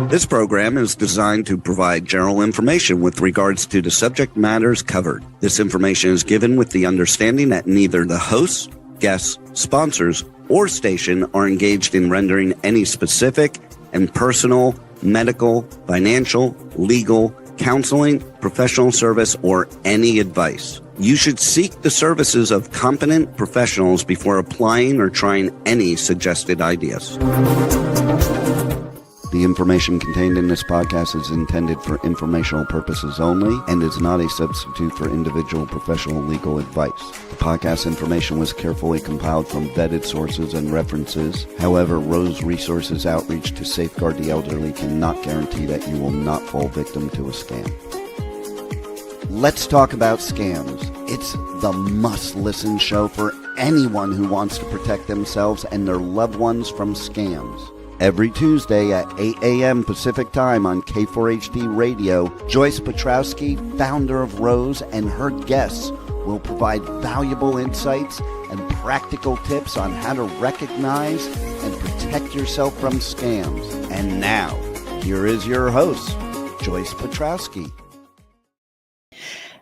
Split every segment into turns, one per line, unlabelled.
This program is designed to provide general information with regards to the subject matters covered. This information is given with the understanding that neither the hosts, guests, sponsors, or station are engaged in rendering any specific and personal, medical, financial, legal, counseling, professional service, or any advice. You should seek the services of competent professionals before applying or trying any suggested ideas. The information contained in this podcast is intended for informational purposes only and is not a substitute for individual professional legal advice. The podcast information was carefully compiled from vetted sources and references. However, R.O.S.E Resources Outreach to Safeguard the Elderly cannot guarantee that you will not fall victim to a scam. Let's talk about scams. It's the must-listen show for anyone who wants to protect themselves and their loved ones from scams. Every Tuesday at 8 a.m. Pacific Time on K4HD Radio, Joyce Petrowski, founder of R.O.S E, and her guests will provide valuable insights and practical tips on how to recognize and protect yourself from scams. And now, here is your host, Joyce Petrowski.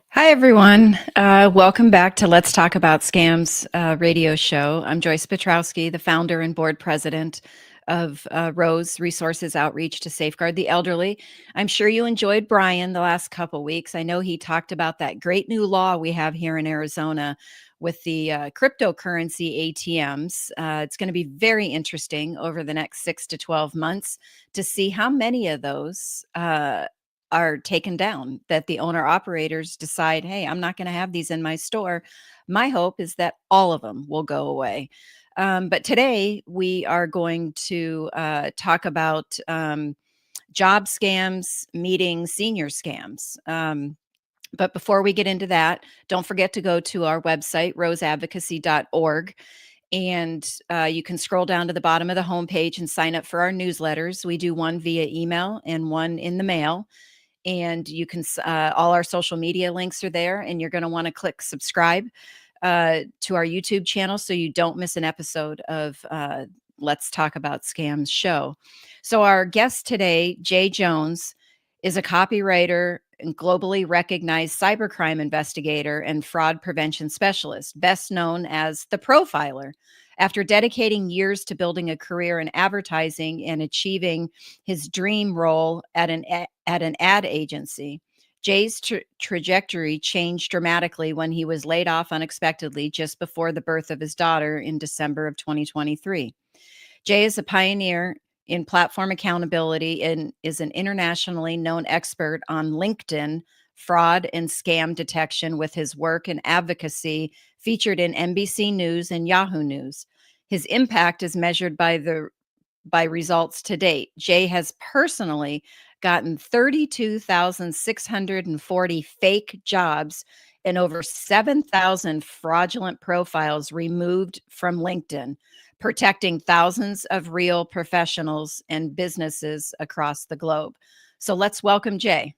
Hi, everyone. Welcome back to Let's Talk About Scams radio show. I'm Joyce Petrowski, the founder and board president of R.O.S.E Resources Outreach to Safeguard the Elderly. I'm sure you enjoyed Brian the last couple weeks. I know he talked about that great new law we have here in Arizona with the cryptocurrency ATMs. It's going to be very interesting over the next 6 to 12 months to see how many of those are taken down, that the owner operators decide, hey, I'm not going to have these in my store. My hope is that all of them will go away. But today we are going to talk about job scams meeting senior scams. But before we get into that, don't forget to go to our website, roseadvocacy.org. And you can scroll down to the bottom of the homepage and sign up for our newsletters. We do one via email and one in the mail. And you can, all our social media links are there, and you're going to want to click subscribe to our YouTube channel so you don't miss an episode of Let's Talk About Scams show. So our guest today, Jay Jones, is a copywriter and globally recognized cybercrime investigator and fraud prevention specialist, best known as the Profiler. After dedicating years to building a career in advertising and achieving his dream role at an ad agency, Jay's trajectory changed dramatically when he was laid off unexpectedly just before the birth of his daughter in December of 2023. Jay is a pioneer in platform accountability and is an internationally known expert on LinkedIn fraud and scam detection, with his work and advocacy featured in NBC News and Yahoo News. His impact is measured by results to date. Jay has personally gotten 32,640 fake jobs and over 7,000 fraudulent profiles removed from LinkedIn, protecting thousands of real professionals and businesses across the globe. So let's welcome Jay.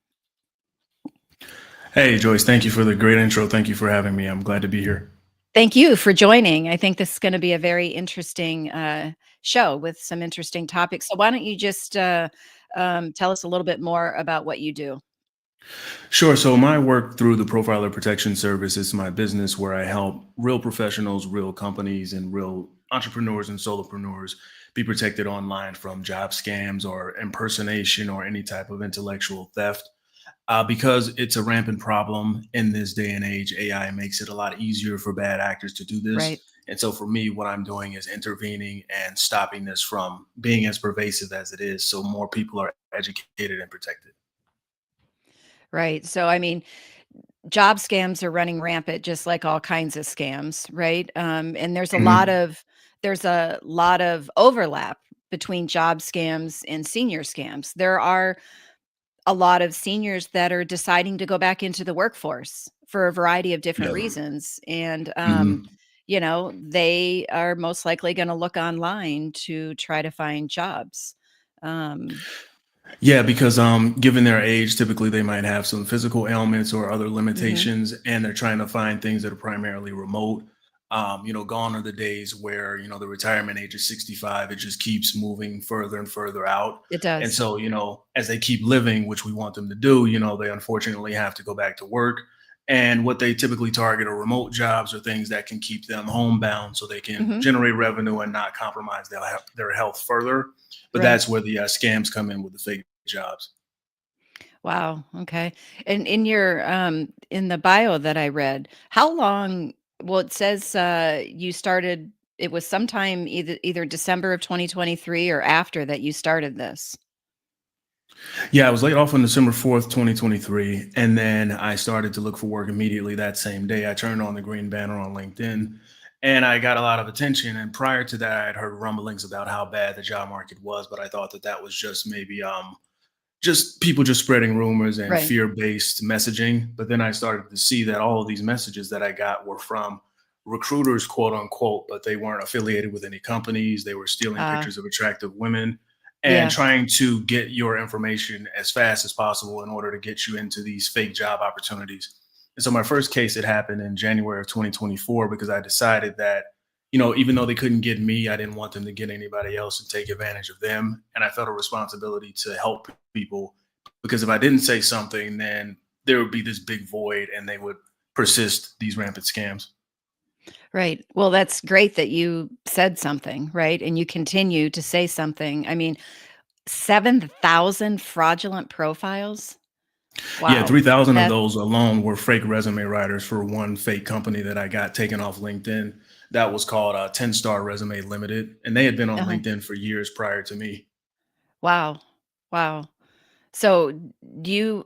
Hey, Joyce, thank you for the great intro. Thank you for having me. I'm glad to be here.
Thank you for joining. I think this is going to be a very interesting show with some interesting topics. So why don't you just tell us a little bit more about what you do?
Sure. So my work through the Profiler Protection Service is my business where I help real professionals, real companies, and real entrepreneurs and solopreneurs be protected online from job scams or impersonation or any type of intellectual theft. Because it's a rampant problem in this day and age, AI makes it a lot easier for bad actors to do this.
Right.
And so for me, what I'm doing is intervening and stopping this from being as pervasive as it is, so more people are educated and protected.
Right. So, I mean, job scams are running rampant, just like all kinds of scams, right? And there's a lot of overlap between job scams and senior scams. There are a lot of seniors that are deciding to go back into the workforce for a variety of different reasons. And,
Mhm.
they are most likely going to look online to try to find jobs. Um,
Yeah, because given their age, typically they might have some physical ailments or other
mhm.
limitations, and they're trying to find things that are primarily remote. Gone are the days where, the retirement age is 65. It just keeps moving further and further out.
It
And
does.
so, as they keep living, which we want them to do, they unfortunately have to go back to work. And what they typically target are remote jobs or things that can keep them homebound so they can
Hmm.
generate revenue and not compromise their health further. But
Right.
that's where the scams come in with the fake jobs.
Wow. Okay. And in the bio that I read, how long? Well, it says you started. It was sometime either December of 2023 or after that you started this.
Yeah, I was laid off on December 4th, 2023. And then I started to look for work immediately that same day. I turned on the green banner on LinkedIn and I got a lot of attention. And prior to that, I had heard rumblings about how bad the job market was, but I thought that that was just maybe just people just spreading rumors and
Right.
fear-based messaging. But then I started to see that all of these messages that I got were from recruiters, quote unquote, but they weren't affiliated with any companies. They were stealing
Uh,
pictures of attractive women and
yeah.
trying to get your information as fast as possible in order to get you into these fake job opportunities. And so my first case, it happened in January of 2024 because I decided that, even though they couldn't get me, I didn't want them to get anybody else and take advantage of them. And I felt a responsibility to help people because if I didn't say something, then there would be this big void and they would persist these rampant scams.
Right. Well, that's great that you said something, right? And you continue to say something. I mean, 7,000 fraudulent profiles.
Yeah,
Wow.
3,000 of
That
those alone were fake resume writers for one fake company that I got taken off LinkedIn. That was called 10 Star Resume Limited. And they had been on
uh
LinkedIn for years prior to me.
Wow. Wow. So, do you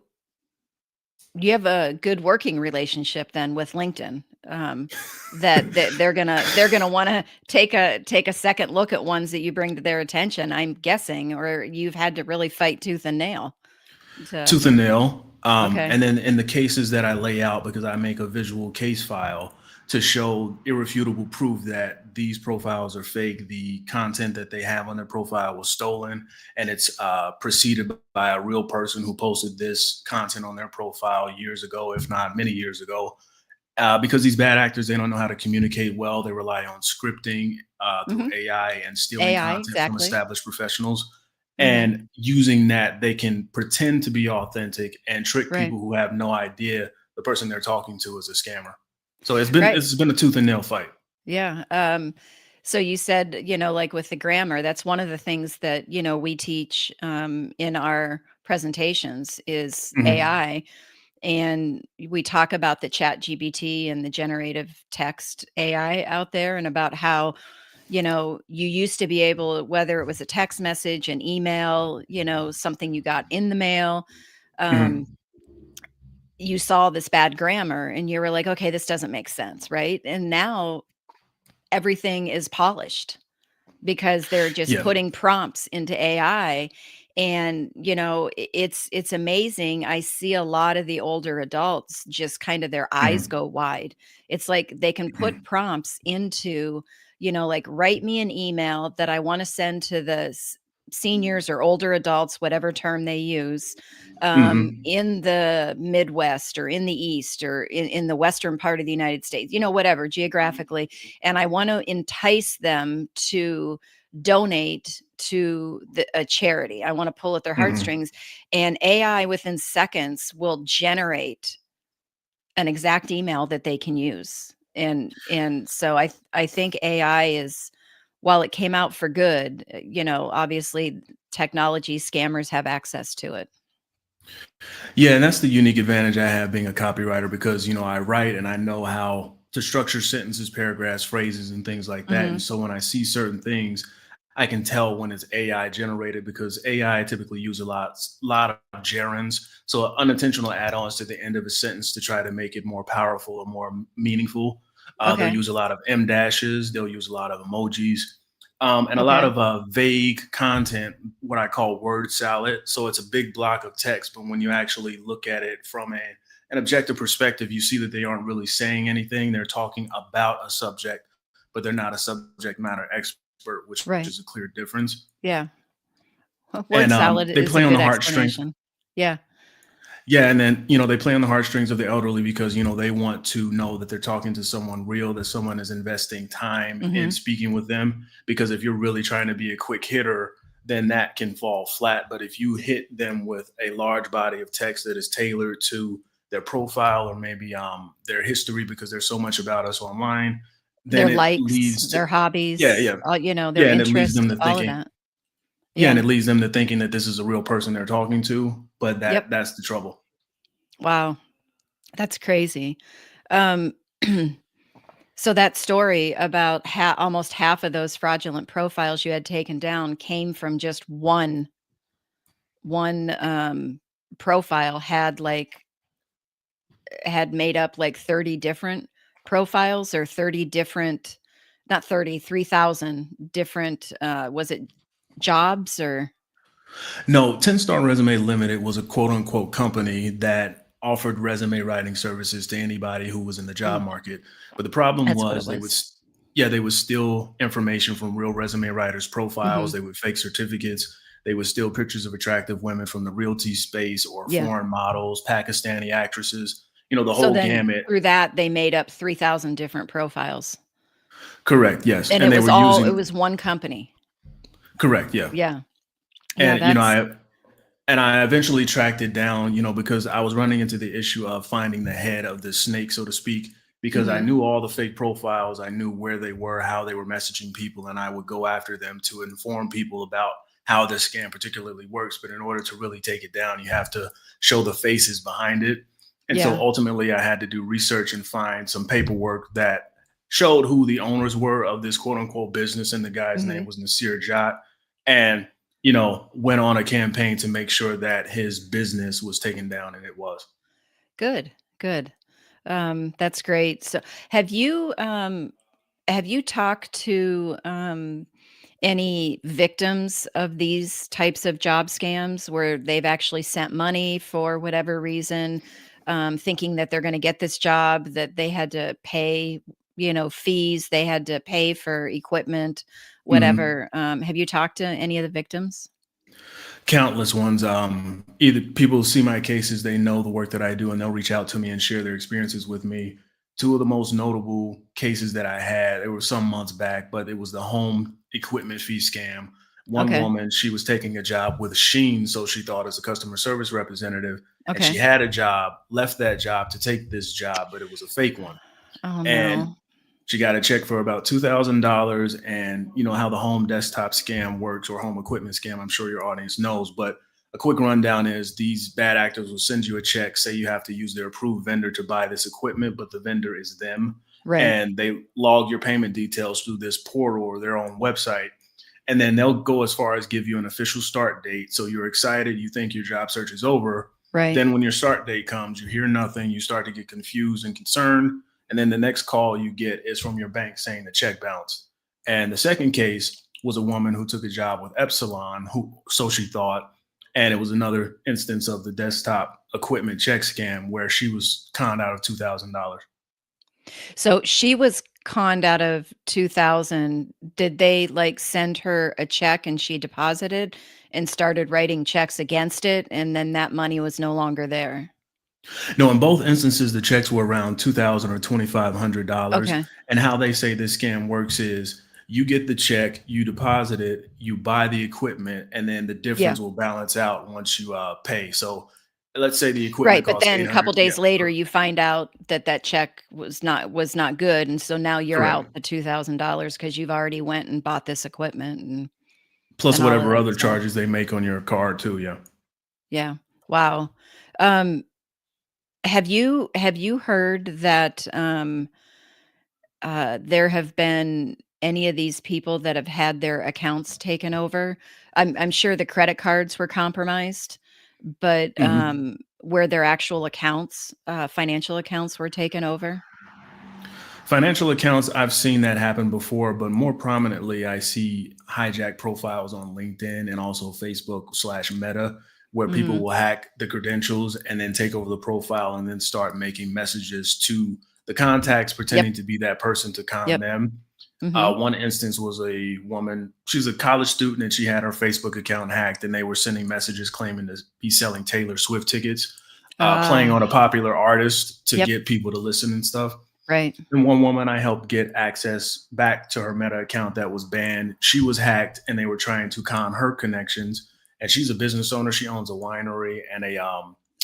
have a good working relationship then with LinkedIn? That they're gonna wanna take a second look at ones that you bring to their attention, I'm guessing, or you've had to really fight tooth and nail to
Tooth and nail.
okay.
And then in the cases that I lay out, because I make a visual case file to show irrefutable proof that these profiles are fake, the content that they have on their profile was stolen, and it's preceded by a real person who posted this content on their profile years ago, if not many years ago. Because these bad actors, they don't know how to communicate well. They rely on scripting through
Mhm.
AI and stealing
AI,
content from
exactly.
established professionals.
Mhm.
And using that, they can pretend to be authentic and trick
Right.
people who have no idea the person they're talking to is a scammer. So
Right.
it's been a tooth and nail fight.
Yeah. So you said, like with the grammar, that's one of the things that, we teach in our presentations is
Mhm.
AI. And we talk about the chat GBT and the generative text AI out there and about how, you used to be able, whether it was a text message, an email, something you got in the mail, um,
Mhm.
you saw this bad grammar and you were like, okay, this doesn't make sense. Right. And now everything is polished because they're just
Yeah.
putting prompts into AI. And, it's amazing. I see a lot of the older adults just kind of their eyes
Mhm.
go wide. It's like they can put
Mhm.
prompts into, like write me an email that I want to send to the seniors or older adults, whatever term they use,
Mhm.
in the Midwest or in the East or in the Western part of the United States, whatever geographically. And I want to entice them to donate to a charity. I want to pull at their
Mhm.
heartstrings, and AI within seconds will generate an exact email that they can use. And so I think AI is, while it came out for good, obviously technology scammers have access to it.
Yeah, and that's the unique advantage I have being a copywriter because, I write and I know how to structure sentences, paragraphs, phrases, and things like that. And
Mhm.
so when I see certain things, I can tell when it's AI generated because AI typically use lot of gerunds, so unintentional add-ons to the end of a sentence to try to make it more powerful or more meaningful. They'll
Okay.
use a lot of M dashes. They'll use a lot of emojis. And a lot
Okay.
of vague content, what I call word salad. So it's a big block of text, but when you actually look at it from an objective perspective, you see that they aren't really saying anything. They're talking about a subject, but they're not a subject matter expert, which
Right.
is a clear difference.
Yeah. Word
And
salad
they
is a
play on
good
the heartstrings.
explanation. Yeah.
Yeah, and then, they play on the heartstrings of the elderly because, they want to know that they're talking to someone real, that someone is investing time in
Hmm.
speaking with them. Because if you're really trying to be a quick hitter, then that can fall flat. But if you hit them with a large body of text that is tailored to their profile or maybe their history, because there's so much about us online,
Their
then it
likes,
leads to,
their
yeah,
hobbies,
yeah,
their
yeah. And it leads them
interests,
to
all of
thinking,
that.
yeah, and
Yeah.
it leads them to thinking that this is a real person they're talking to. But
Yep.
that's the trouble.
Wow. That's crazy. Um, so that story about almost half of those fraudulent profiles you had taken down came from just one profile had made up like 30 different profiles or 30 different, not 30, 3,000 different, was it jobs or?
No, 10 Star Resume Limited was a quote unquote company that offered resume writing services to anybody who was in the job
Mm,
market. But the problem
that's what it
was
was.
yeah, they would steal information from real resume writers' profiles.
Hmm.
They would fake certificates. They would steal pictures of attractive women from the realty space or
Yeah.
foreign models, Pakistani actresses, the
So
whole
then
gamut.
through that, they made up 3,000 different profiles.
Correct. Yes.
And
And they were
it
using,
was one company.
correct. Yeah.
Yeah. Yeah,
And,
that's
I eventually tracked it down, because I was running into the issue of finding the head of the snake, so to speak, because I
mhm.
knew all the fake profiles. I knew where they were, how they were messaging people, and I would go after them to inform people about how this scam particularly works. But in order to really take it down, you have to show the faces behind it. And so
Yeah.
ultimately, I had to do research and find some paperwork that showed who the owners were of this quote unquote business. And the guy's name
Mhm.
was Nasir Jat. And went on a campaign to make sure that his business was taken down, and it was.
Good, good. That's great. So have you talked to, any victims of these types of job scams where they've actually sent money for whatever reason, thinking that they're gonna get this job, that they had to pay, fees, they had to pay for equipment,
Mhm.
whatever. Have you talked to any of the victims?
Countless ones. Either people see my cases, they know the work that I do, and they'll reach out to me and share their experiences with me. Two of the most notable cases that I had, it was some months back, but it was the home equipment fee scam. One
Okay,
woman, she was taking a job with Sheen, so she thought as a customer service representative, and she
okay.
had a job, left that job to take this job, but it was a fake one.
Oh,
And
no.
she got a check for about $2,000. And you know how the home desktop scam works, or home equipment scam. I'm sure your audience knows, but a quick rundown is these bad actors will send you a check, say you have to use their approved vendor to buy this equipment, but the vendor is them.
Right,
And they log your payment details through this portal or their own website. And then they'll go as far as give you an official start date. So you're excited, you think your job search is over.
right.
Then when your start date comes, you hear nothing, you start to get confused and concerned. And then the next call you get is from your bank saying the check bounced. And the second case was a woman who took a job with Epsilon, who so she thought, and it was another instance of the desktop equipment check scam where she was conned out of $2,000.
So she was conned out of 2,000. Did they, like, send her a check and she deposited and started writing checks against it, and then that money was no longer there?
No, in both instances, the checks were around $2,000 or $2,500.
Okay.
And how they say this scam works is you get the check, you deposit it, you buy the equipment, and then the
Yeah.
difference will balance out once you pay. So let's say the equipment
Right, but
costs
then a couple
800. Yeah,
days later, you find out that that check was not good, and so now you're
correct.
out the $2,000 because 'cause you've already went and bought this equipment
Plus
and all of
whatever
that
other
stuff.
charges they make on your card too. Yeah.
Yeah. Wow. Um, have you heard that, there have been any of these people that have had their accounts taken over? I'm sure the credit cards were compromised, but,
Mhm.
where their actual accounts, financial accounts were taken over?
Financial accounts, I've seen that happen before, but more prominently, I see hijack profiles on LinkedIn and also Facebook/Meta, where people
Mhm.
will hack the credentials and then take over the profile and then start making messages to the contacts
Yep,
pretending to be that person to con
yep.
them.
Mhm.
One instance was a woman, she's a college student and she had her Facebook account hacked, and they were sending messages claiming to be selling Taylor Swift tickets. playing
Ah,
on a popular artist to
yep,
get people to listen and stuff.
right.
And one woman I helped get access back to her Meta account that was banned. She was hacked, and they were trying to con her connections. And she's a business owner. She owns a winery and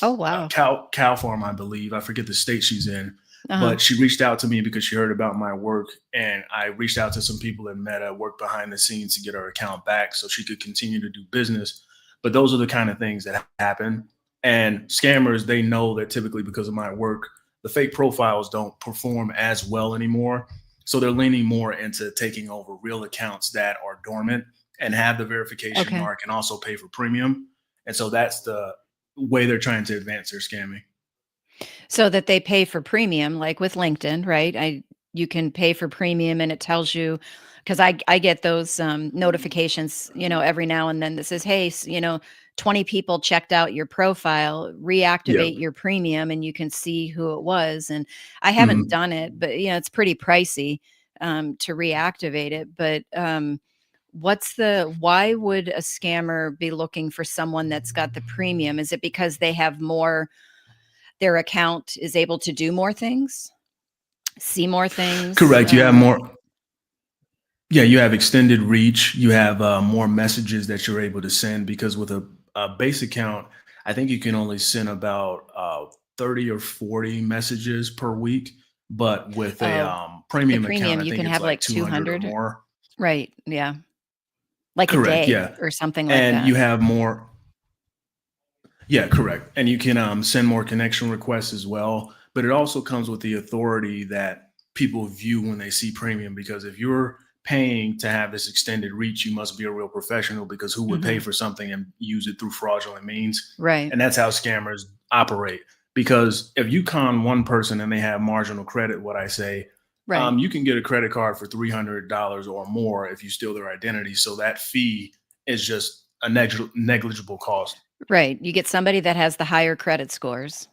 Oh,
a
wow.
cow farm, I believe. I forget the state she's in,
Uh-huh.
but she reached out to me because she heard about my work, and I reached out to some people in Meta, worked behind the scenes to get her account back so she could continue to do business. But those are the kind of things that happen. And scammers, they know that typically because of my work, the fake profiles don't perform as well anymore. So they're leaning more into taking over real accounts that are dormant and have the verification
Okay.
mark and also pay for premium. And so that's the way they're trying to advance their scamming.
So that they pay for premium, like with LinkedIn, right? You can pay for premium and it tells you, because I get those notifications, every now and then that says, hey, 20 people checked out your profile,
Yep.
reactivate your premium, and you can see who it was. And I haven't
Mhm.
done it, but it's pretty pricey to reactivate it. But why would a scammer be looking for someone that's got the premium? Is it because they have more, their account is able to do more things, see more things?
Correct. You have more. Yeah, you have extended reach. You have more messages that you're able to send because with a base account, I think you can only send about 30 or 40 messages per week. But with a
Oh, the
premium account,
premium,
I
you
think
can
it's
have
like
like
200 or
200.
more.
Right, yeah. Like a
Correct.
day
Yeah.
or something like
And
that.
you have more. Yeah, correct. And you can send more connection requests as well. But it also comes with the authority that people view when they see premium. Because if you're paying to have this extended reach, you must be a real professional because who would pay
Mhm.
for something and use it through fraudulent means?
Right,
And that's how scammers operate. Because if you con one person and they have marginal credit, what I say,
right.
you can get a credit card for $300 or more if you steal their identity. So that fee is just a negligible cost.
Right, you get somebody that has the higher credit scores,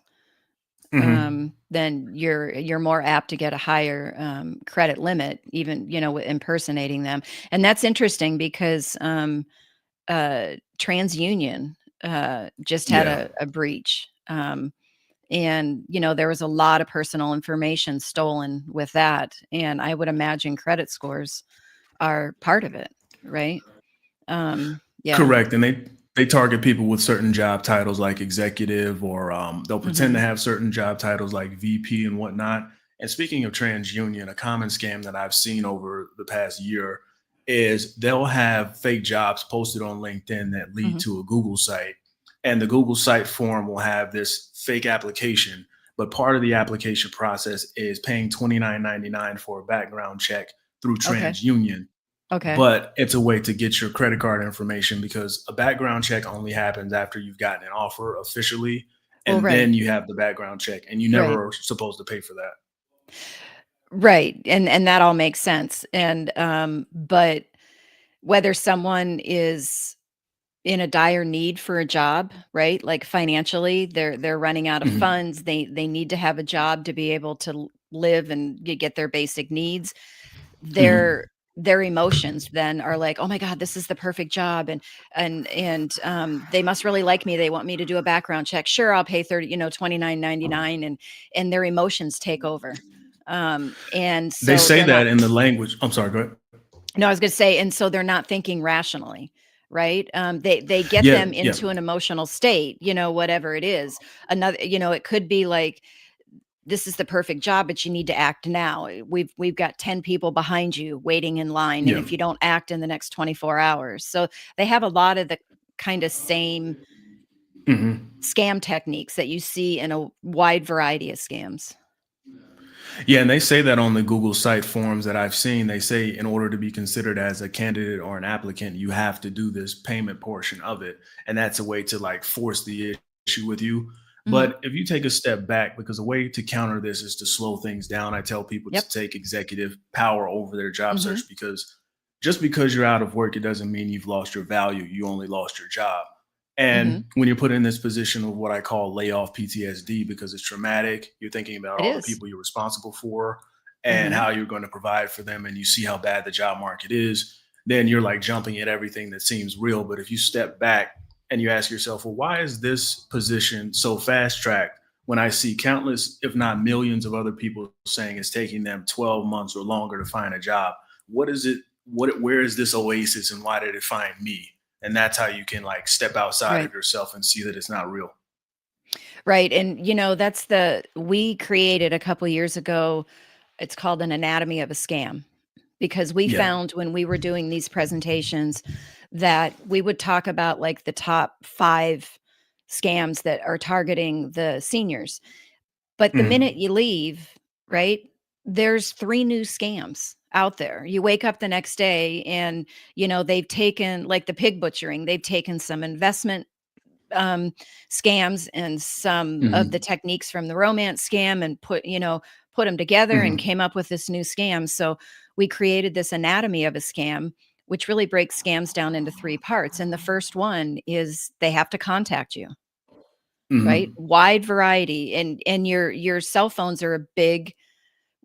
Hmm.
then you're more apt to get a higher, credit limit even, with impersonating them. And that's interesting because, TransUnion, just had
Yeah.
a breach, and, there was a lot of personal information stolen with that, and I would imagine credit scores are part of it, right? Yeah.
Correct, and they target people with certain job titles like executive, or they'll pretend to
Mhm.
have certain job titles like VP and whatnot. And speaking of TransUnion, a common scam that I've seen over the past year is they'll have fake jobs posted on LinkedIn that lead
Mhm.
to a Google site, and the Google site form will have this fake application. But part of the application process is paying $29.99 for a background check through
Okay.
TransUnion,
Okay.
but it's a way to get your credit card information because a background check only happens after you've gotten an offer officially,
Well,
and
right.
then you have the background check, and you
Right.
never are supposed to pay for that.
Right, and that all makes sense, and, but whether someone is in a dire need for a job, right? Like, financially, they're running out of
Mhm.
funds, they need to have a job to be able to live and get their basic needs.
Mhm.
Their emotions then are like, "Oh my god, this is the perfect job, and they must really like me, they want me to do a background check. Sure, I'll pay 30, 29.99," and their emotions take over. And
They
so
say
they're not.
that in the language. I'm sorry. Go ahead.
No, I was gonna say, and so they're not thinking rationally, right? They get
Yeah.
them
Yeah.
into an emotional state, whatever it is. Another, it could be like, this is the perfect job, but you need to act now. We've got 10 people behind you waiting in line, and
Yeah.
if you don't act in the next 24 hours. So they have a lot of the kind of same
Mhm.
scam techniques that you see in a wide variety of scams.
Yeah, and they say that on the Google site forms that I've seen. They say in order to be considered as a candidate or an applicant, you have to do this payment portion of it. And that's a way to like force the issue with you.
Mhm.
But if you take a step back, because a way to counter this is to slow things down, I tell people to
Yep.
take executive power over their job
Mhm.
search because just because you're out of work, it doesn't mean you've lost your value. You only lost your job.
Mhm.
And when you're put in this position of what I call layoff PTSD, because it's traumatic, you're thinking about
It
all the
is.
people you're responsible for and
Mhm.
how you're going to provide for them, and you see how bad the job market is, then you're like jumping at everything that seems real. But if you step back and you ask yourself, well, why is this position so fast tracked when I see countless, if not millions, of other people saying it's taking them 12 months or longer to find a job? What is it? Where is this oasis, and why did it find me? And that's how you can like step outside
Right.
of yourself and see that it's not real.
Right. And we created a couple years ago, it's called an anatomy of a scam, because we
Yeah.
found when we were doing these presentations that we would talk about like the top 5 scams that are targeting the seniors. But the minute
Mhm.
you leave, right, there's 3 new scams out there. You wake up the next day and, they've taken like the pig butchering, they've taken some investment um, scams and some of the
Mhm.
techniques from the romance scam and put them together and
Mhm.
came up with this new scam. So we created this anatomy of a scam, which really breaks scams down into 3 parts. And the first one is they have to contact you, right?
Mhm.
Wide variety, and your cell phones are a big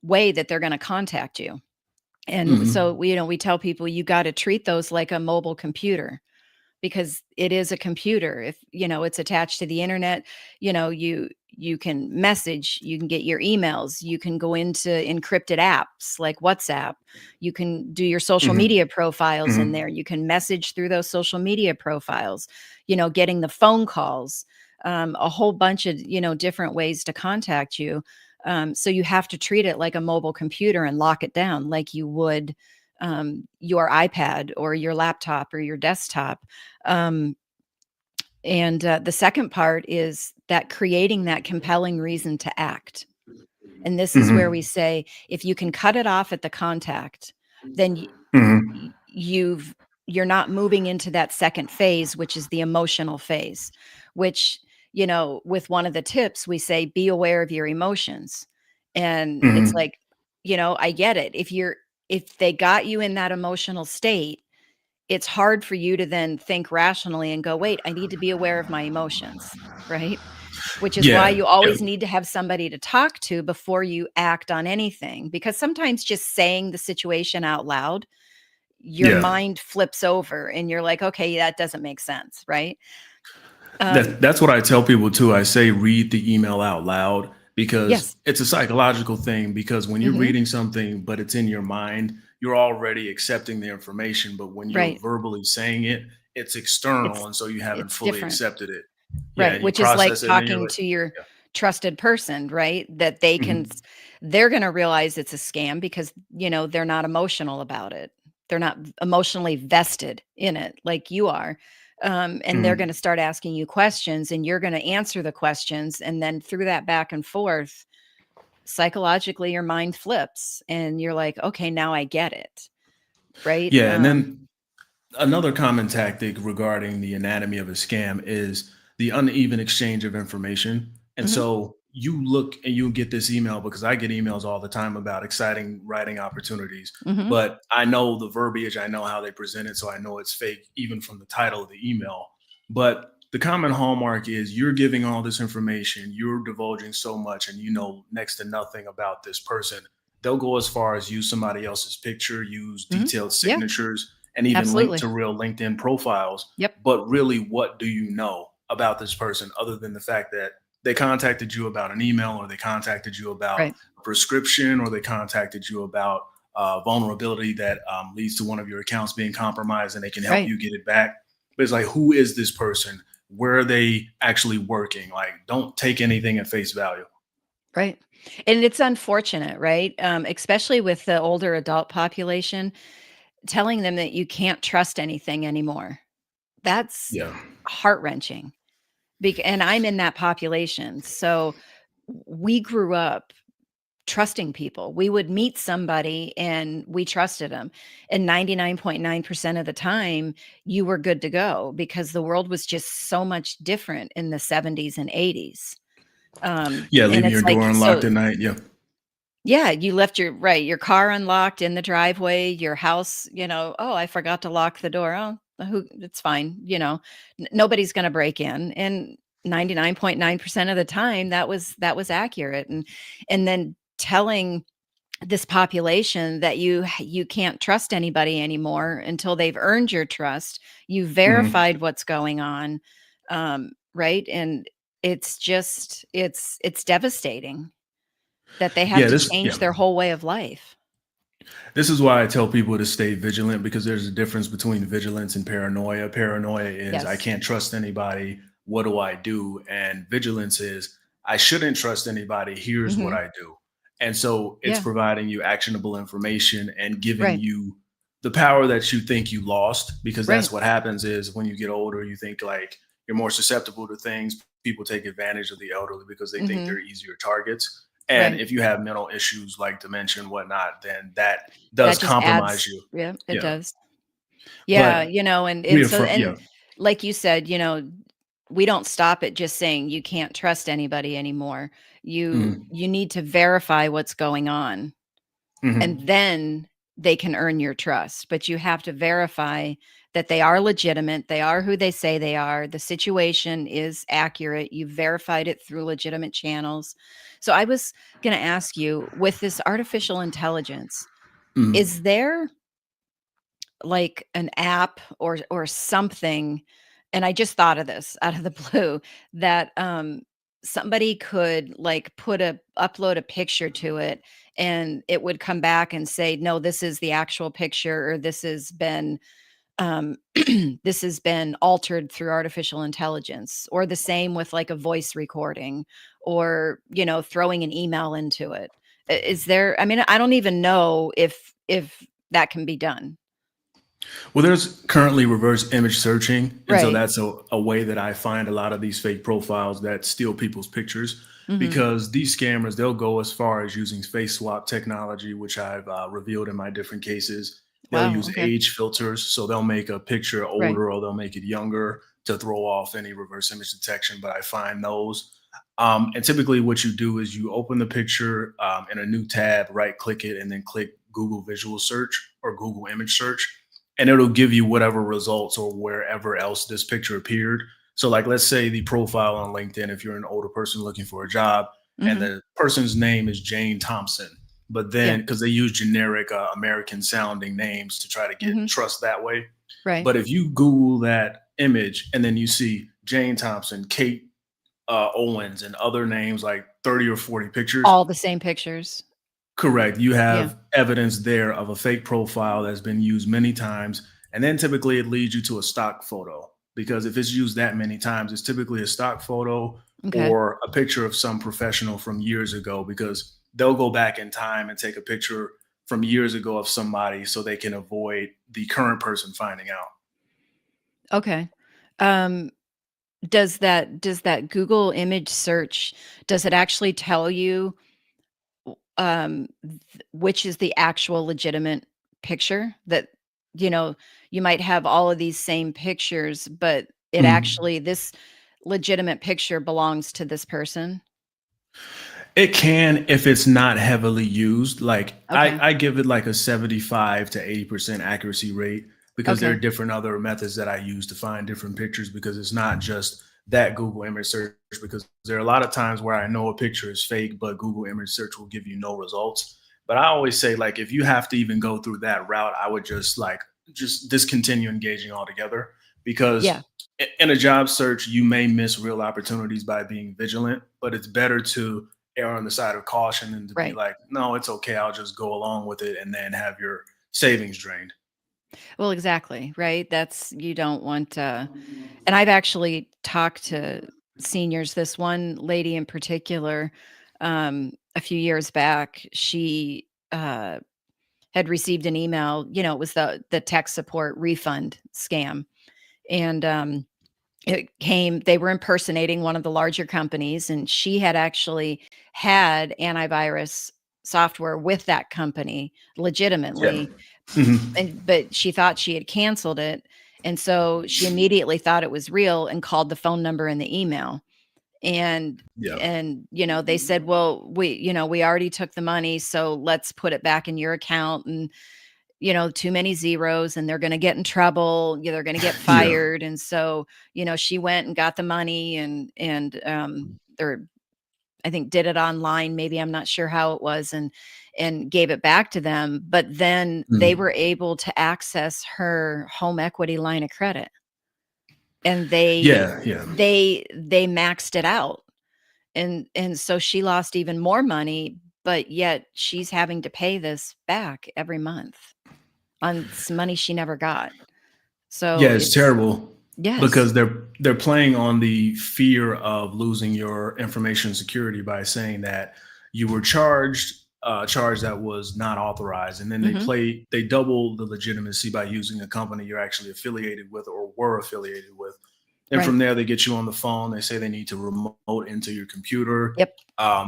way that they're going to contact you. And so
Mhm.
we tell people you got to treat those like a mobile computer, because it is a computer. If it's attached to the internet, you can message, you can get your emails, you can go into encrypted apps like WhatsApp, you can do your social media
Mhm.
profiles in there,
Mhm.
you can message through those social media profiles, getting the phone calls, a whole bunch of different ways to contact you. So you have to treat it like a mobile computer and lock it down like you would your iPad or your laptop or your desktop. um, and the second part is that creating that compelling reason to act. And this is where we
Mhm.
say, if you can cut it off at the contact, then
Mhm.
you've you're not moving into that second phase, which is the emotional phase, which, with one of the tips, we say, be aware of your emotions. And it's
Mhm.
like, I get it. If they got you in that emotional state, it's hard for you to then think rationally and go, "Wait, I need to be aware of my emotions," right? Which is why
Yeah.
you
Yeah.
always need to have somebody to talk to before you act on anything, because sometimes just saying the situation out loud, your
Yeah.
mind flips over and you're like, "Okay, that doesn't make sense," right? Um,
That's what I tell people too. I say read the email out loud because
yes.
it's a psychological thing. Because when you're
Mhm.
reading something, but it's in your mind, you're already accepting the information. But when you're
Right.
verbally saying it, it's external.
It's
And so you haven't
it's
fully
different.
accepted it. Yeah.
Right,
And you
which is like
process it and then you're
talking
like,
to your trusted person, right? That they
yeah.
can s they're gonna realize it's a scam because, they're not emotional about it. They're not emotionally vested in it like you are. And they're gonna
Mhm.
start asking you questions, and you're gonna answer the questions, and then through that back and forth, psychologically, your mind flips, and you're like, "Okay, now I get it." Right?
Yeah. And then another common tactic regarding the anatomy of a scam is the uneven exchange of information. And
Mhm,
so you look and you get this email because I get emails all the time about exciting writing opportunities,
mhm,
but I know the verbiage, I know how they present it, so I know it's fake even from the title of the email. But the common hallmark is you're giving all this information, you're divulging so much, and you know next to nothing about this person. They'll go as far as use somebody else's picture, use
mhm.
detailed
Yeah,
signatures, and even link
absolutely.
to real LinkedIn profiles.
Yep,
But really, what do you know about this person other than the fact that they contacted you about an email, or they contacted you about
right,
a prescription, or they contacted you about vulnerability that leads to one of your accounts being compromised and they can help
right.
you get it back? But it's like, who is this person? Where are they actually working? Like, don't take anything at face value.
Right. And it's unfortunate, right? Especially with the older adult population, telling them that you can't trust anything anymore. That's
Yeah.
heart wrenching. And I'm in that population. So we grew up trusting people. We would meet somebody and we trusted them. And 99.9% of the time, you were good to go because the world was just so much different in the 70s and 80s.
Yeah.
And
Leaving
it's
your
like,
door unlocked
so
at night. Yeah.
yeah, you left your car unlocked in the driveway, your house, "Oh, I forgot to lock the door." "Oh, who it's fine," nobody's gonna break in, and 99.9% of the time, that was accurate, and then telling this population that you can't trust anybody anymore until they've earned your trust. You
Mhm.
verified what's going on, right? And it's just it's devastating that they have
Yeah,
to
this yeah.
change their whole way of life.
This is why I tell people to stay vigilant, because there's a difference between vigilance and paranoia. Paranoia is I
Yes.
can't trust anybody. What do I do? And vigilance is I shouldn't trust anybody. Here's what
Hmm.
I do. And so it's
Yeah.
providing you actionable information and giving
Right.
you the power that you think you lost, because
Right.
that's what happens is when you get older, you think like you're more susceptible to things. People take advantage of the elderly because they think
Hmm.
they're easier targets. And
Right.
if you have mental issues like dementia and whatnot, then that does
That just
compromise
adds.
you.
Yeah, it
Yeah.
does. Yeah,
But
and so,
reaffirm yeah.
and like you said, we don't stop at just saying you can't trust anybody anymore.
Mhm.
You need to verify what's going on, and
Mhm.
then they can earn your trust. But you have to verify that they are legitimate, they are who they say they are, the situation is accurate, you verified it through legitimate channels. So I was going to ask you, with this artificial intelligence,
Mhm.
is there like an app or something, and I just thought of this out of the blue, that somebody could like upload a picture to it, and it would come back and say, no, this is the actual picture, or this has been this has been altered through artificial intelligence, or the same with like a voice recording, or throwing an email into it. Is there, I mean, I don't even know if that can be done.
Well, there's currently reverse image searching, and so
Right.
that's a way that I find a lot of these fake profiles that steal people's pictures,
Mhm.
because these scammers, they'll go as far as using face swap technology, which I've revealed in my different cases. They'll
Wow,
use
okay.
age filters, so they'll make a picture
Right.
older or they'll make it younger to throw off any reverse image detection. But I find those. And typically, what you do is you open the picture in a new tab, right click it, and then click Google Visual Search or Google Image Search, and it'll give you whatever results or wherever else this picture appeared. So, like, let's say the profile on LinkedIn, if you're an older person looking for a job, and
Mhm.
the person's name is Jane Thompson, but
Yeah.
then because they use generic American sounding names to try to get
Mhm.
trust that way.
Right.
But if you Google that image and then you see Jane Thompson, Kate Owens, and other names like 30 or 40 pictures,
All the same pictures.
correct. You
Yeah.
have evidence there of a fake profile that's been used many times. And then typically it leads you to a stock photo, because if it's used that many times, it's typically a stock photo
Okay.
or a picture of some professional from years ago, because they'll go back in time and take a picture from years ago of somebody so they can avoid the current person finding out.
Okay. Um, does that Google image search, does it actually tell you, which is the actual legitimate picture? That, you know, you might have all of these same pictures, but it
Mhm.
actually, this legitimate picture belongs to this person?
It can, if it's not heavily used. Like
Okay.
I give it like a 75 to 80% accuracy rate, because there are
Okay.
different other methods that I use to find different pictures, because it's not just that Google image search, because there are a lot of times where I know a picture is fake, but Google image search will give you no results. But I always say, like, if you have to even go through that route, I would just discontinue engaging altogether,
Yeah.
because in a job search, you may miss real opportunities by being vigilant, but it's better to err on the side of caution and to be
Right.
like, no, it's okay, I'll just go along with it, and then have your savings drained.
Well, exactly, right? That's, you don't want, and I've actually talked to seniors. This one lady in particular, a few years back, she had received an email. It was the tech support refund scam, and they were impersonating one of the larger companies, and she had actually had antivirus software with that company
Yeah.
legitimately,
Mhm.
but she thought she had canceled it, and so she immediately thought it was real and called the phone number in the email, and
Yeah.
they said, well, we already took the money, so let's put it back in your account, and too many zeros, and they're going to get in trouble, they're going to get
Yeah.
fired. And so she went and got the money, and or I think did it online, maybe, I'm not sure how it was, and gave it back to them, but then they
Mhm.
were able to access her home equity line of credit, and they
Yeah, yeah.
they they maxed it out, and so she lost even more money, but yet she's having to pay this back every month on some money she never got. So
Yeah, it's
it's
terrible
yes.
because they're playing on the fear of losing your information security by saying that you were charged a charge that was not authorized, and then
Mhm.
they double the legitimacy by using a company you're actually affiliated with or were affiliated with. And
Right.
from there, they get you on the phone. They say they need to remote into your computer.
Yep.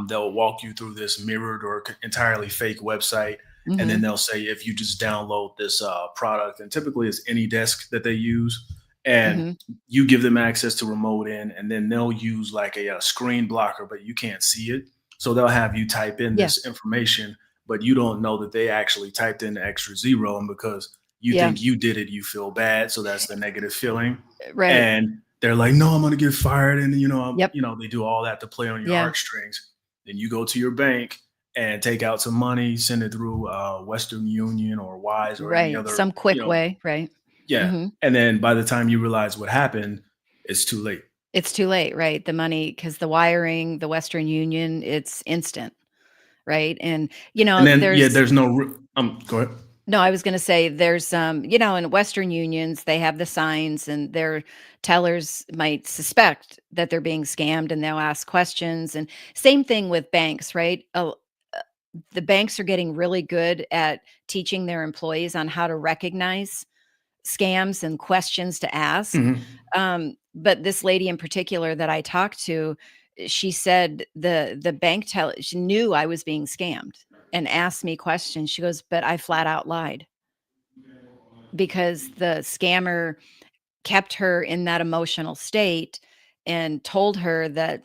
They'll walk you through this mirrored or entirely fake website. And then
Mhm.
they'll say, if you just download this product, and typically it's AnyDesk that they use, and
Mhm.
you give them access to remote in, and then they'll use like a screen blocker, but you can't see it. So they'll have you type in
Yeah.
this information, but you don't know that they actually typed in the extra zero. And because you
Yeah.
think you did it, you feel bad. So that's the negative feeling.
Right.
And they're like, no, I'm going to get fired. And,
Yep.
they do all that to play on your
Yeah.
heartstrings. Then you go to your bank and take out some money, send it through Western Union or Wise or any
Right.
other,
Some quick way, right?
yeah.
Mhm.
And then by the time you realize what happened, it's too late.
It's too late, right? The money, because the wiring, the Western Union, it's instant, right? And,
And then, yeah,
there's
there's no, go ahead.
no, I was gonna say there's, in Western unions, they have the signs and their tellers might suspect that they're being scammed and they'll ask questions, and same thing with banks, right? The banks are getting really good at teaching their employees on how to recognize scams and questions to ask.
Mhm.
But this lady in particular that I talked to, she said the bank teller, she knew I was being scammed and asked me questions. She goes, "But I flat out lied because the scammer kept her in that emotional state and told her that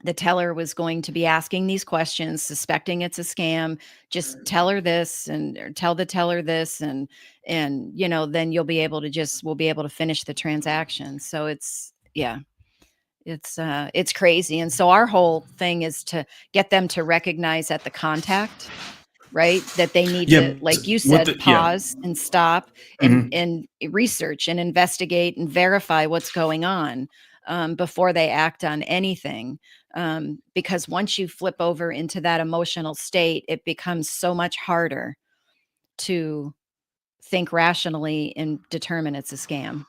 the teller was going to be asking these questions, suspecting it's a scam. Just tell her this and or tell the teller this, and then we'll be able to finish the transaction." So it's yeah, it's crazy. And so our whole thing is to get them to recognize at the contact, right? That they need
Yeah.
to, like you
What
said,
the, yeah.
pause and stop and
Mhm.
research and investigate and verify what's going on, before they act on anything. Because once you flip over into that emotional state, it becomes so much harder to think rationally and determine it's a scam.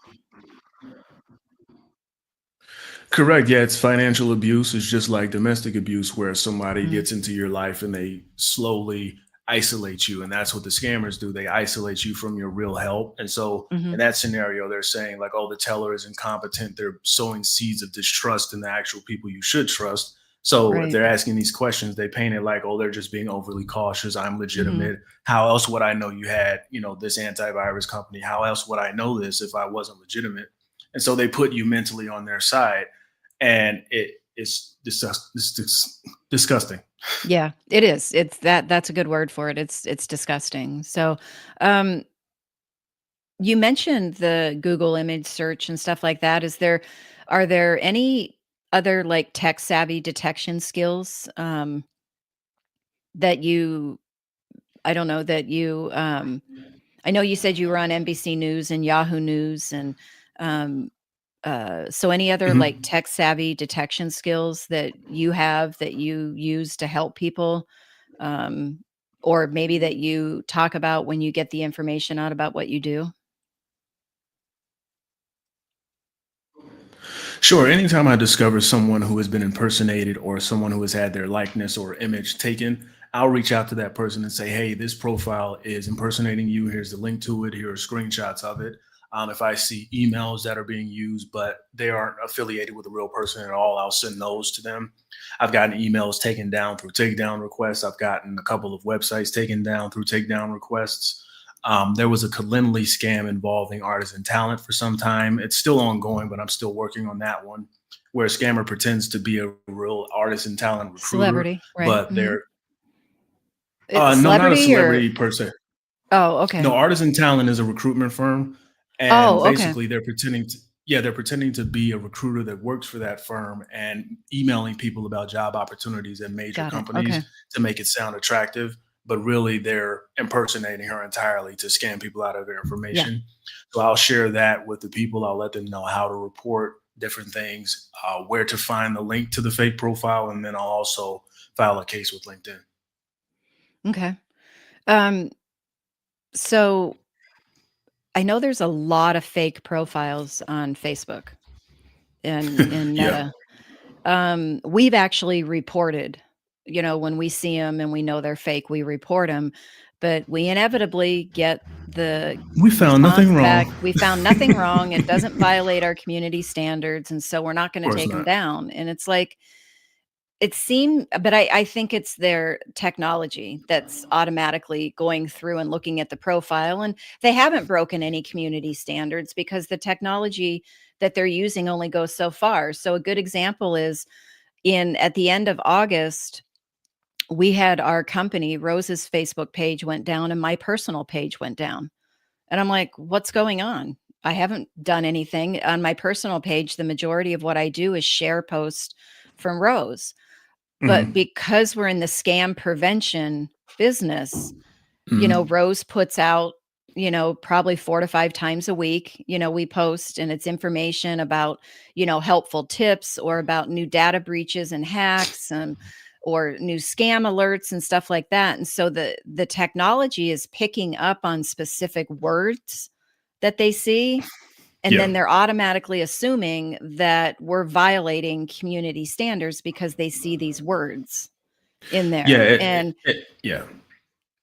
Correct. Yeah, it's financial abuse. It's just like domestic abuse, where somebody
Mm,
gets into your life and they slowly isolate you. And that's what the scammers do. They isolate you from your real help. And so in
mhm.
that scenario, they're saying, like, oh, the teller is incompetent. They're sowing seeds of distrust in the actual people you should trust. So if
Right.
they're asking these questions, they paint it like, oh, they're just being overly cautious. I'm
Mhm.
legitimate. How else would I know you had, this antivirus company? How else would I know this if I wasn't legitimate? And so they put you mentally on their side, and it's disgusting.
Yeah, it is. That's a good word for it. It's disgusting. So, um, you mentioned the Google image search and stuff like that. Are there any other, like, tech savvy detection skills, that you I don't know, that I know you said you were on NBC News and Yahoo News and, um, so any other, like,
Mhm.
tech savvy detection skills that you have that you use to help people, um, or maybe that you talk about when you get the information out about what you do?
Sure. Anytime I discover someone who has been impersonated or someone who has had their likeness or image taken, I'll reach out to that person and say, hey, this profile is impersonating you. Here's the link to it. Here are screenshots of it. If I see emails that are being used, but they aren't affiliated with a real person at all, I'll send those to them. I've gotten emails taken down through takedown requests. I've gotten a couple of websites taken down through takedown requests. There was a Calendly scam involving artisan talent for some time. It's still ongoing, but I'm still working on that one, where a scammer pretends to be a real artisan talent recruiter,
Celebrity, right?
but
Mhm.
they're no, not a
Celebrity or
celebrity per se.
oh, okay.
No, artisan talent is a recruitment firm, and
Oh, okay.
basically they're pretending to. Yeah, they're pretending to be a recruiter that works for that firm and emailing people about job opportunities at major
Got it. Okay.
companies to make it sound attractive, but really they're impersonating her entirely to scam people out of their
Yeah.
information. So I'll share that with the people. I'll let them know how to report different things, where to find the link to the fake profile, and then I'll also file a case with LinkedIn.
Okay. Um, so I know there's a lot of fake profiles on Facebook and in
Yeah.
Meta. We've actually reported, when we see them and we know they're fake, we report them, but we inevitably get the
We found
response
nothing wrong.
back. We found nothing wrong. It doesn't violate our community standards, and so we're not going
Of
to
course
take them
not.
down. And it's like, but I think it's their technology that's automatically going through and looking at the profile. And they haven't broken any community standards because the technology that they're using only goes so far. So a good example is at the end of August, we had our company, Rose's Facebook page went down and my personal page went down. And I'm like, what's going on? I haven't done anything on my personal page. The majority of what I do is share posts from Rose. But
Mhm.
because we're in the scam prevention business,
Mhm.
Rose puts out, probably 4 to 5 times a week, we post, and it's information about, helpful tips or about new data breaches and hacks, or new scam alerts and stuff like that. And so the technology is picking up on specific words that they see, and
Yeah.
then they're automatically assuming that we're violating community standards because they see these words in
Yeah.
there.
Yeah.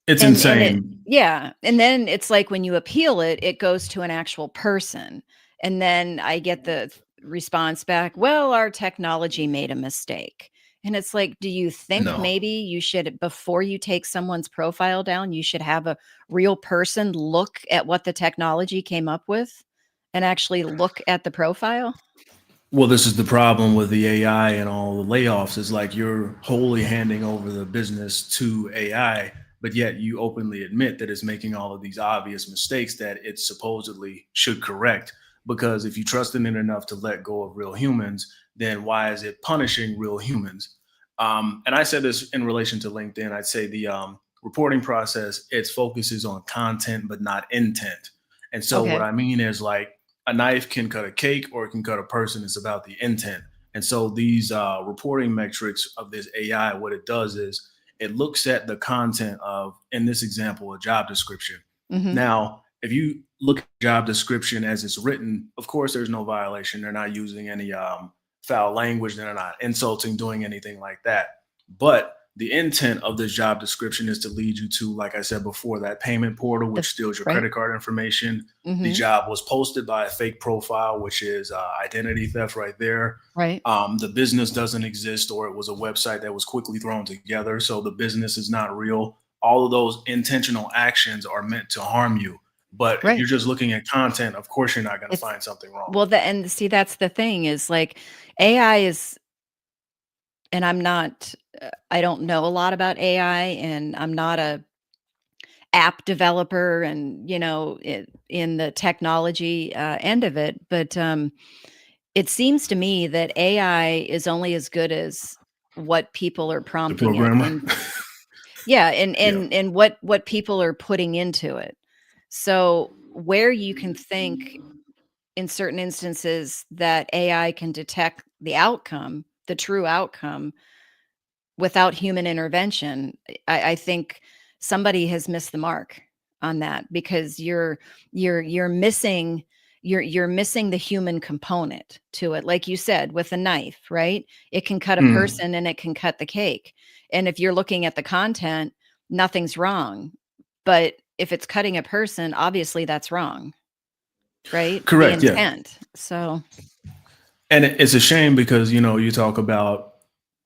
It's
And it
insane.
yeah, and then it's like when you appeal it, it goes to an actual person, and then I get the response back, "Well, our technology made a mistake." And it's like, do you think
No.
maybe you should, before you take someone's profile down, you should have a real person look at what the technology came up with and actually look at the profile?
Well, this is the problem with the AI and all the layoffs is like you're wholly handing over the business to AI, but yet you openly admit that it's making all of these obvious mistakes that it supposedly should correct. Because if you trust in it enough to let go of real humans, then why is it punishing real humans? And I said this in relation to LinkedIn. I'd say the reporting process, its focus is on content, but not intent. And so what
Okay.
I mean is like, a knife can cut a cake or it can cut a person. It's about the intent. And so these reporting metrics of this AI, what it does is it looks at the content of, in this example, a job description.
Mhm.
Now, if you look at job description as it's written, of course, there's no violation. They're not using any foul language. They're not insulting, doing anything like that. But the intent of this job description is to lead you to, like I said before, that payment portal,
The
which steals your
right?
credit card information. The
Mhm.
job was posted by a fake profile, which is identity theft right there.
Right.
The business doesn't exist, or it was a website that was quickly thrown together. So the business is not real. All of those intentional actions are meant to harm you. But if
Right.
you're just looking at content, of course, you're not going to
It's
find something wrong.
well, and see, that's the thing is like AI is, and I don't know a lot about AI, and I'm not a app developer and, in the technology end of it, but it seems to me that AI is only as good as what people are
The
prompting it
programmer.
in. Yeah, and
Yeah.
what people are putting into it. So where you can think in certain instances that AI can detect the outcome, the true outcome, without human intervention, I think somebody has missed the mark on that, because you're missing you're missing the human component to it. Like you said, with a knife, right? It can cut a
Mhm.
person and it can cut the cake. And if you're looking at the content, nothing's wrong. But if it's cutting a person, obviously that's wrong, right? The
Correct. Yeah.
intent. So,
And it's a shame because, you talk about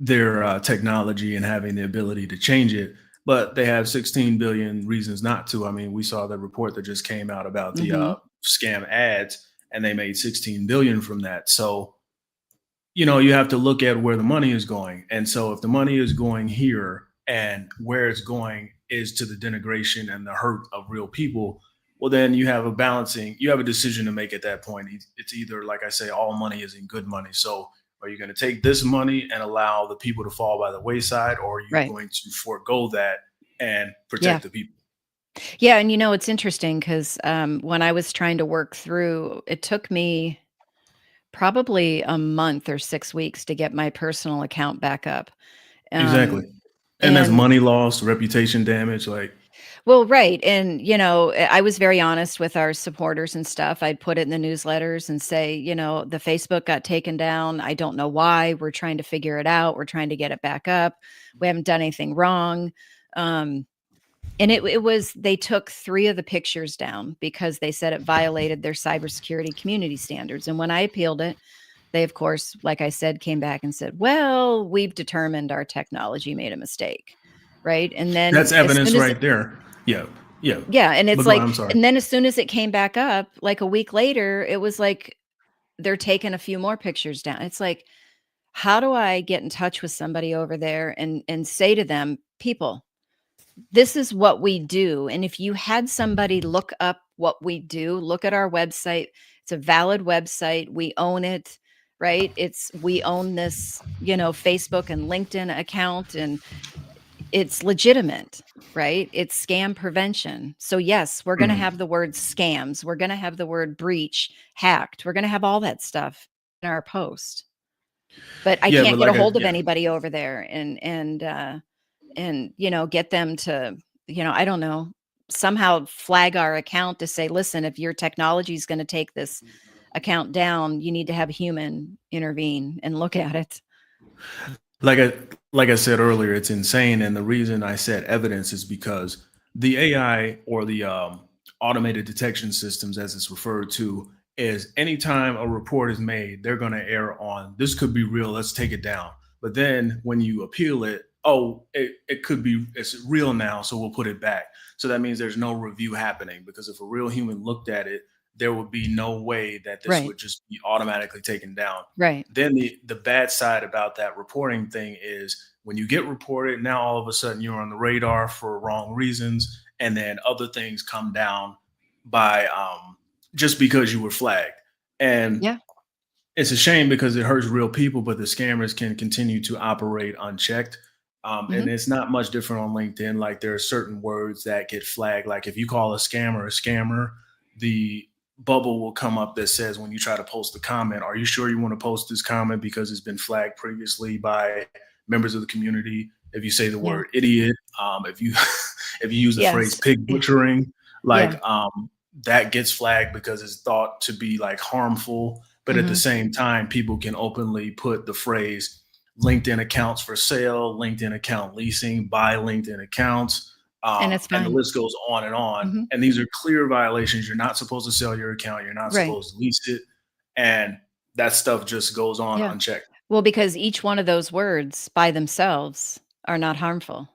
their technology and having the ability to change it, but they have 16 billion reasons not to. I mean, we saw the report that just came out about the
mhm,
scam ads, and they made 16 billion from that. So, you have to look at where the money is going. And so, if the money is going here and where it's going is to the denigration and the hurt of real people, well, then you have a decision to make at that point. It's either, like I say, all money isn't good money. So are you going to take this money and allow the people to fall by the wayside, or are you
Right.
going to forego that and
Yeah.
protect the people?
Yeah. And it's interesting because when I was trying to work through, it took me probably a month or 6 weeks to get my personal account back up.
Exactly.
Um,
And that's
and
money lost, reputation damage. Like,
Well, right. And, I was very honest with our supporters and stuff. I'd put it in the newsletters and say, the Facebook got taken down. I don't know why. We're trying to figure it out. We're trying to get it back up. We haven't done anything wrong. Um, and it was, they took 3 of the pictures down because they said it violated their cybersecurity community standards. And when I appealed it, they, of course, like I said, came back and said, well, we've determined our technology made a mistake. Right. And then
that's
as
evidence
soon as
right there. Yeah. Yeah.
yeah, and
But
it's
go on,
like
I'm sorry.
and then as soon as it came back up, like a week later, it was like they're taking a few more pictures down. It's like, how do I get in touch with somebody over there and say to them, "People, this is what we do." And if you had somebody look up what we do, look at our website. It's a valid website. We own it, right? We own this, Facebook and LinkedIn account, and it's legitimate, right? It's scam prevention. So yes, we're going to have
Mhm.
the word scams. We're going to have the word breach, hacked. We're going to have all that stuff in our post. But I
Yeah, but
can't get a
like,
hold of
yeah.
anybody over there and get them to, I don't know, somehow flag our account to say, listen, if your technology is going to take this account down, you need to have a human intervene and look at it.
like I like I said earlier, it's insane. And the reason I said evidence is because the AI, or the automated detection systems, as it's referred to, is anytime a report is made, they're going to err on this could be real. Let's take it down. But then when you appeal it, oh, it could be it's real now, so we'll put it back. So that means there's no review happening, because if a real human looked at it, there would be no way that this
Right.
would just be automatically taken down.
Right.
Then the bad side about that reporting thing is when you get reported, now all of a sudden you're on the radar for wrong reasons, and then other things come down by just because you were flagged. And
Yeah.
it's a shame because it hurts real people, but the scammers can continue to operate unchecked. And
Hmm.
it's not much different on LinkedIn. Like, there are certain words that get flagged. Like, if you call a scammer, the bubble will come up that says, when you try to post a comment, are you sure you want to post this comment because it's been flagged previously by members of the community? If you say the
Yeah.
word idiot, if you if you use the phrase
Yes.
pig butchering,
Yeah.
like, that gets flagged because it's thought to be like harmful. But at the
Hmm.
same time, people can openly put the phrase LinkedIn accounts for sale, LinkedIn account leasing, buy LinkedIn accounts,
And it's
and the
fine.
list goes on and on.
Hmm.
And these are clear violations. You're not supposed to sell your account. You're not
Right.
supposed to lease it. And that stuff just goes on
Yeah.
unchecked.
Well, because each one of those words by themselves are not harmful,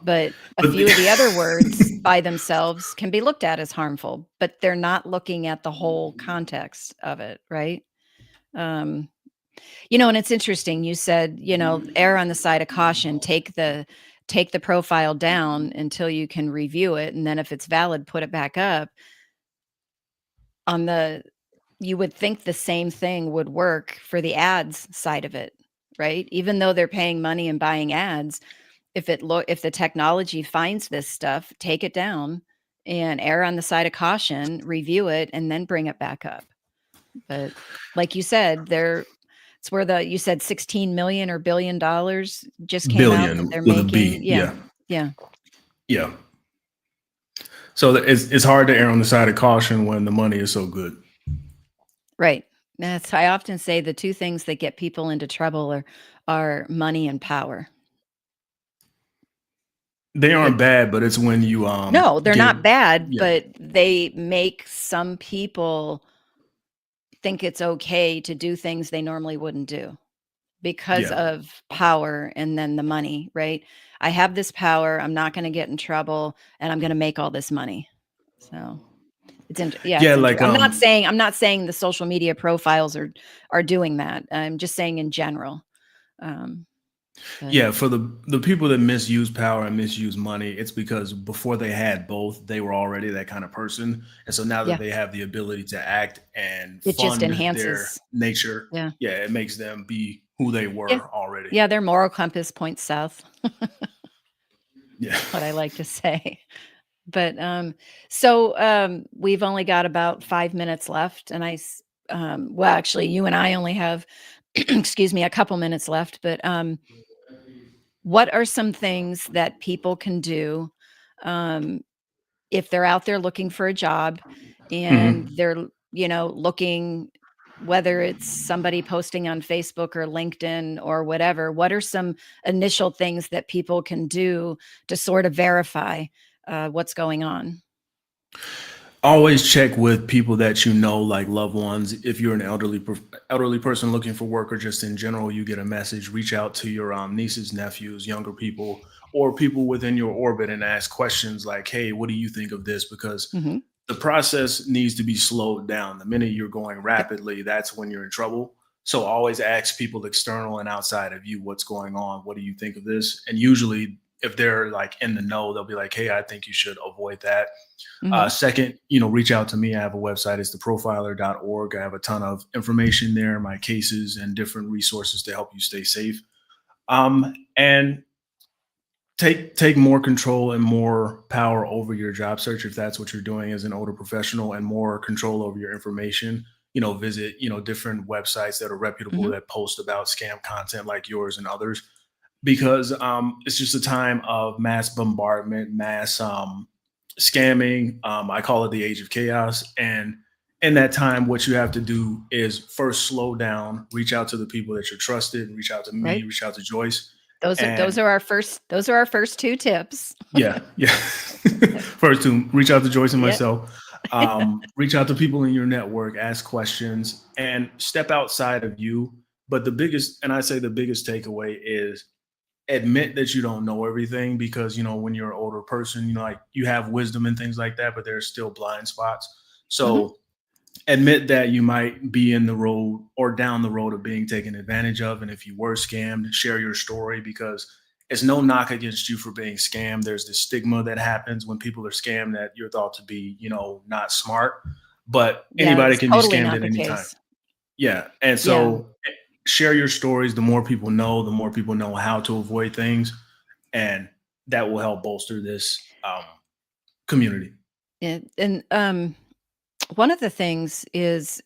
but a
But
few of the other words
the,
by themselves can be looked at as harmful, but they're not looking at the whole context of it, right? Um, and it's interesting. You said, err on the side of caution, take the profile down until you can review it, and then if it's valid, put it back up. On the You would think the same thing would work for the ads side of it, right? Even though they're paying money and buying ads, if the technology finds this stuff, take it down and err on the side of caution, review it, and then bring it back up. But like you said, it's where you said 16 million or $1 billion just came out that
billion
they're
with a
making.
B.
Yeah.
Yeah.
Yeah.
Yeah. So it's hard to err on the side of caution when the money is so good.
Right. I often say the two things that get people into trouble are money and power.
They aren't
It's
bad, but it's when you
No, they're
get
not bad,
yeah,
but they make some people think it's okay to do things they normally wouldn't do because
yeah.
of power and then the money, right? I have this power, I'm not gonna get in trouble, and I'm gonna make all this money. So,
Yeah,
it's
like,
interesting. I'm not saying the social media profiles are doing that. I'm just saying in general. Um, But
Yeah, for the people that misuse power and misuse money, it's because before they had both, they were already that kind of person. And so now that
yeah,
they have the ability to act and
it just
fund their
enhances.
nature,
Yeah.
yeah, it makes them be who they
Yeah.
were already.
Yeah, their moral compass points south.
Yeah.
What I like to say. But, we've only got about 5 minutes left, and well, actually, you and I only have, excuse me, a couple minutes left, but, what are some things that people can do, um, if they're out there looking for a job and
Mhm.
they're, looking, whether it's somebody posting on Facebook or LinkedIn or whatever, what are some initial things that people can do to sort of verify, what's going on?
Always check with people that you know, like loved ones. If you're an elderly person looking for work, or just in general, you get a message, reach out to your nieces, nephews, younger people, or people within your orbit and ask questions like, "Hey, what do you think of this?" Because
Mhm.
the process needs to be slowed down. The minute you're going
Yep.
rapidly, that's when you're in trouble. So always ask people external and outside of you what's going on. What do you think of this? And usually, if they're like in the know, they'll be like, "Hey, I think you should avoid that."
Mhm.
Second, reach out to me. I have a website. It's theprofiler.org. I have a ton of information there, my cases, and different resources to help you stay safe. And take more control and more power over your job search if that's what you're doing as an older professional, and more control over your information. Visit different websites that are reputable
Mhm.
that post about scam content like yours and others, because it's just a time of mass bombardment, mass scamming. I call it the age of chaos. And in that time, what you have to do is first slow down, reach out to the people that you're trusted, reach out to me,
Right?
reach out to Joyce.
Those
And
are our first 2 tips.
yeah, yeah. First, to reach out to Joyce and
Yeah.
myself, reach out to people in your network, ask questions, and step outside of you. But and I say the biggest takeaway is admit that you don't know everything, because when you're an older person, like you have wisdom and things like that, but there's still blind spots.
Mhm.
So admit that you might be in the road or down the road of being taken advantage of. And if you were scammed, share your story, because it's no knock against you for being scammed. There's this stigma that happens when people are scammed, that you're thought to be not smart, but
Yeah,
anybody
it's
can be
totally
scammed
not
at
the
any time.
case.
Yeah. And
Yeah.
so share your stories. The more people know, the more people know how to avoid things, and that will help bolster this community.
And, one of the things is,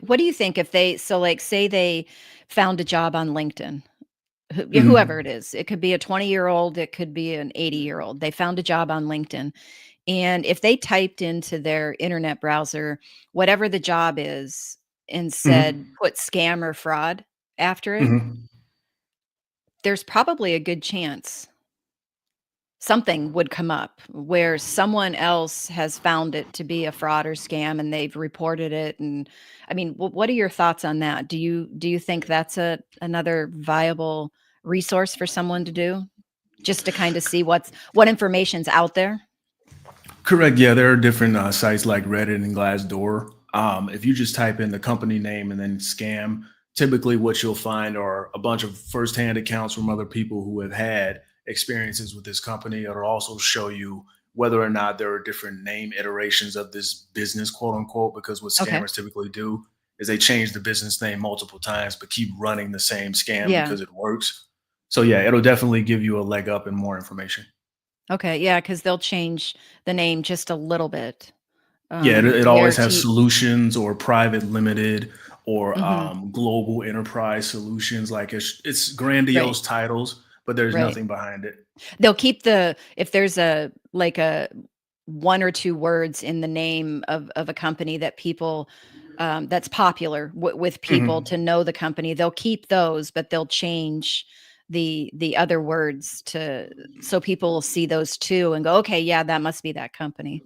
what do you think if like, say they found a job on LinkedIn, whoever
Mhm.
it is, it could be a 20-year-old, it could be an 80-year-old, they found a job on LinkedIn, and if they typed into their internet browser whatever the job is and said,
Mhm.
put scam or fraud after it,
Mhm.
there's probably a good chance something would come up where someone else has found it to be a fraud or scam and they've reported it. And I mean, what are your thoughts on that? Do you think that's another viable resource for someone to do, just to kind of see what information's out there?
Correct. Yeah, there are different sites like Reddit and Glassdoor. If you just type in the company name and then scam, typically what you'll find are a bunch of firsthand accounts from other people who have had experiences with this company. It'll also show you whether or not there are different name iterations of this business, quote unquote, because what
Okay.
scammers typically do is they change the business name multiple times, but keep running the same scam
Yeah.
because it works. So yeah, it'll definitely give you a leg up and more information.
Okay. Yeah, because they'll change the name just a little bit.
Yeah, it
Where
always has
to
solutions or private limited or
Mhm.
global enterprise solutions. Like it's
Right.
grandiose titles, but there's
Right.
nothing behind it.
They'll keep if there's a 1 or 2 words in the name of a company that people, that's popular with people to
Mhm.
know the company, they'll keep those, but they'll change the other words to so people will see those too and go, "Okay, yeah, that must be that company."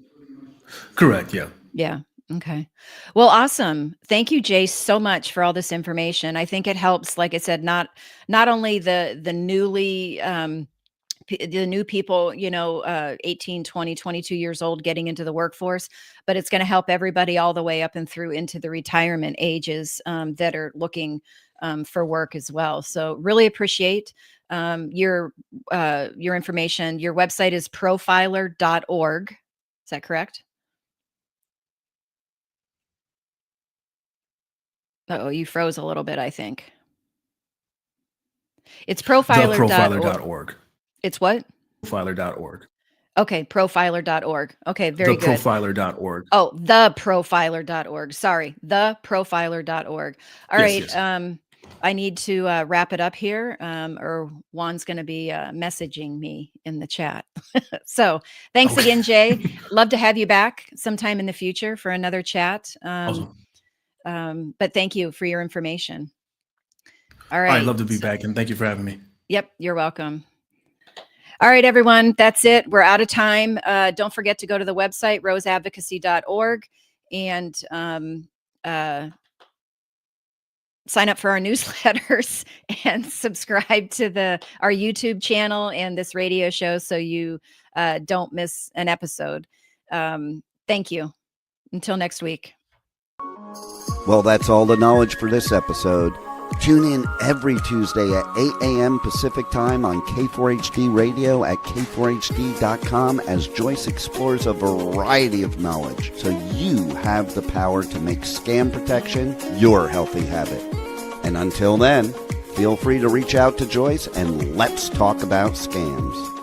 Correct. Yeah.
Yeah, okay. Well, awesome. Thank you, Jace, so much for all this information. I think it helps, like I said, not only the newly, the new people, 18, 20, 22 years old getting into the workforce, but it's going to help everybody all the way up and through into the retirement ages, that are looking, for work as well. So really appreciate, your information. Your website is profiler.org. Is that correct? Oh, you froze a little bit, I think. It's profiler.org.
Theprofiler.org.
It's what?
Profiler.org.
Okay, profiler.org. Okay, very good.
Theprofiler.org.
Oh, theprofiler.org. Sorry, theprofiler.org. All right.
Yes.
I need to wrap it up here, or Juan's going to be messaging me in the chat. So thanks again, Jay. Love to have you back sometime in the future for another chat.
Awesome.
But thank you for your information. All right.
I'd love to be back, and thank you for having me.
Yep, you're welcome. All right, everyone, that's it. We're out of time. Don't forget to go to the website, roseadvocacy.org, and sign up for our newsletters and subscribe to our YouTube channel and this radio show so you don't miss an episode. Thank you. Until next week.
Well, that's all the knowledge for this episode. Tune in every Tuesday at 8 a.m. Pacific Time on K4HD Radio at k4hd.com as Joyce explores a variety of knowledge so you have the power to make scam protection your healthy habit. And until then, feel free to reach out to Joyce and let's talk about scams.